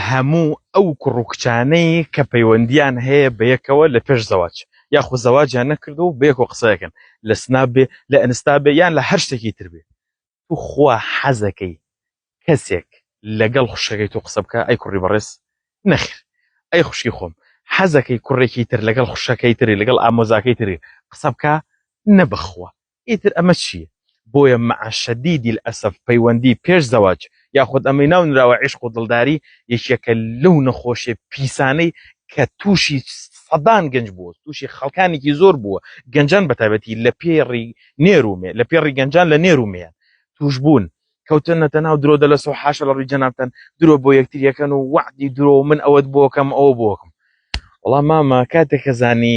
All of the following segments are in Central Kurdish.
هەموو ئەو کوڕووکچانەی کە پەیوەندیان هەیە بەیەکەوە لە پێش زەواج یاخو زەواجیان نەکردو و بەیەکەوە قسەیەکەن لە سناب بێ لە ئەنستا بێ یان لە هەر شتێکی تر بێ تو خوا حەزەکەی کەسێک لەگەڵ خوشەکەی تۆ قسە بکە ئەی کوڕی بەڕێز نەخیر ئەی خوشکی خۆم حەزەکەی کوڕێکی تر لەگەڵ خوشەکەی تری لەگەڵ ئامۆزاکەی تری قسە بکە نەبخوا ئیتر ئەمە چییە بۆیە مع شەدیدی الئەسەف پەیوەندی پێش زەواج یاخود ئەمەی ناونراوە عیشق و دڵداری یەکێکە لەو نەخۆشیە پیسانەی کە تووشی سەدان گەنج بووە تووشی خەڵکانێکی زۆر بووە گەنجان بەتایبەتی لە پێڕی نێرومێ لە پێڕی گەنجان لە نێرومێیان توش بوون کەوتنەتە ناو درۆ دەلەسەوە حاشە لە ڕووی جەنابتان درۆ بۆ یەکتریەکەن و وعدی درۆ من ئەوەت بۆکەم ئەوە بۆکەم وەڵام مامە کاتێکە زانی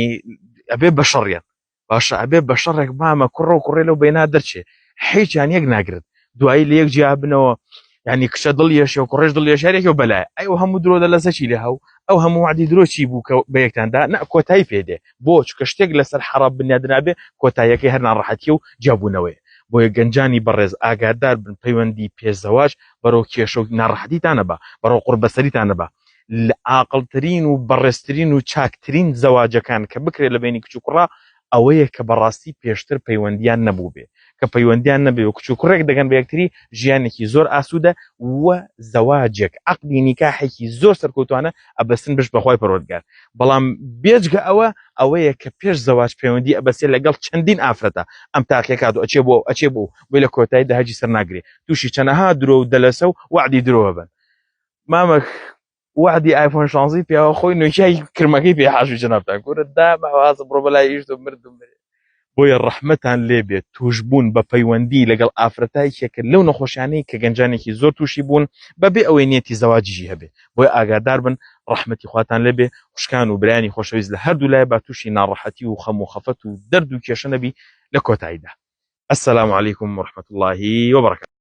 ئەبێ بە شەڕیان باشە ئەبێ بە شەڕێک مامە کوڕە و کوڕێ لەو بەینا دەرچێ هیچیان یەک ناگرێت دوایی لە یەک جیا بنەوە یعنی کشە دڵیەشی و کوڕێش دڵیەشارێکی و بەلای ئەو هەموو درۆ دەلەسەچی لە هەو ئەو هەموو وعدی درۆ چی بوو کە بە یەکتاندا نە کۆتایی پێدێ بۆ چکە شتێک لەسەر حەرام بنیادنابێ کۆتاییەکەی هەر ناڕەحەتی و جیابوونەوەی بۆیە گەنجانی بەڕێز ئاگادار بن پەیوەندی پێشزەواج بەرەو کێشە و ناڕەحەتیتانە بە بەرەو قوربەسەریتانە بە لە عاقڵترین و بەڕێزترین و چاکترین زەواجەکان کە بکرێت لە بینی کچ و کوڕا ئەوەیە کە بەڕاستی پێشتر پەیوەندیان نەبوو بێ کە پەیوەندیان نەبێ و کچ و کوڕێک دەگەن بە یەکتری ژیانێکی زۆر ئاسوودە وە زەواجێک عەقدی نیکاحێکی زۆر سەرکەوتوانە ئەبەستن بش بەخوای پەروەردگار بەڵام بێجگە ئەوەیە کە پێش زەواج پەیوەندی ئەبەسێ لەگەڵ چەندین ئافرەتە ئەم تاقیەکە و ئەچێ بۆ بۆی لە کۆتاییدا هەجی سەر ناگرێ تووشی چەنەها درۆ و دەلەسە و وعدی درۆ بن مامە وعدی آیفۆن 16 پیاوە خۆی نوێژای کرمەکەی پێ حاژوی جەنابتان کوورە دا بەوازە بڕۆ بەلای ئیش و مردم بۆیە ڕەحمەتان لێبێت توش بوون بە پەیوەندی لەگەڵ ئافرەتایەکێکە لەو نەخۆشیانەی کە گەنجانێکی زۆر تووشی بوون بەبێ ئەوەی نیەتی زەواجیژی هەبێ بۆیە ئاگادار بن ڕەحمەتی خواتان لێبێ خوشکان و برایانی خۆشەویست لە هەردوو لای با تووشی ناڕەحەتی و خەم و خەفەت و دەرد و کێشە نەبی لە کۆتاییدا. السلام علیکم ورحمة الله وبركاته.